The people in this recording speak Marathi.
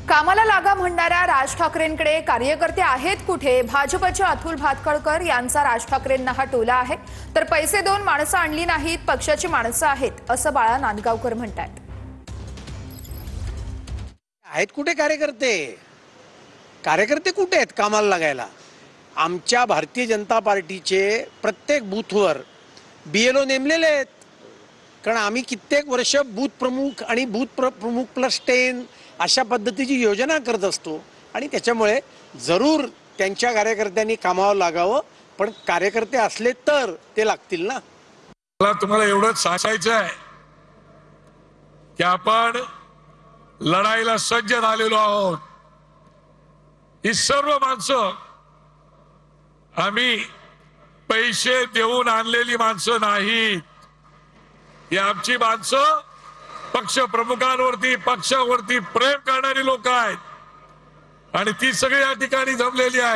कामाला लागा म्हणणाऱ्या राज ठाकरेंकडे कार्यकर्ते आहेत कुठे? भाजपचे अतुल भातखळकर यांचा राज ठाकरेंना हा टोला आहे. तर पैसे देऊन माणसं आणली नाहीत, पक्षाची माणसं आहेत असं बाळा नांदगावकर म्हणतात. आहेत कुठे कार्यकर्ते? कार्यकर्ते कुठे आहेत कामाला लागायला? आमच्या भारतीय जनता पार्टीचे प्रत्येक बूथवर BLO नेमलेले आहेत. कारण आम्ही कित्येक वर्ष बूथ प्रमुख आणि बूथ प्रमुख +10 अशा पद्धतीची योजना करत असतो आणि त्याच्यामुळे जरूर त्यांच्या कार्यकर्त्यांनी कामावर लागावं, पण कार्यकर्ते असले तर ते लागतील ना. मला तुम्हाला एवढंच सांगायचं आहे की आपण लढाईला सज्ज झालेलो आहोत. ही सर्व माणसं आम्ही पैसे देऊन आणलेली माणसं नाहीत. ही आमची माणसं पक्ष प्रमुखांवरती, पक्षावरती प्रेम करणारी लोक आहेत आणि ती सगळी या ठिकाणी जमलेली आहेत.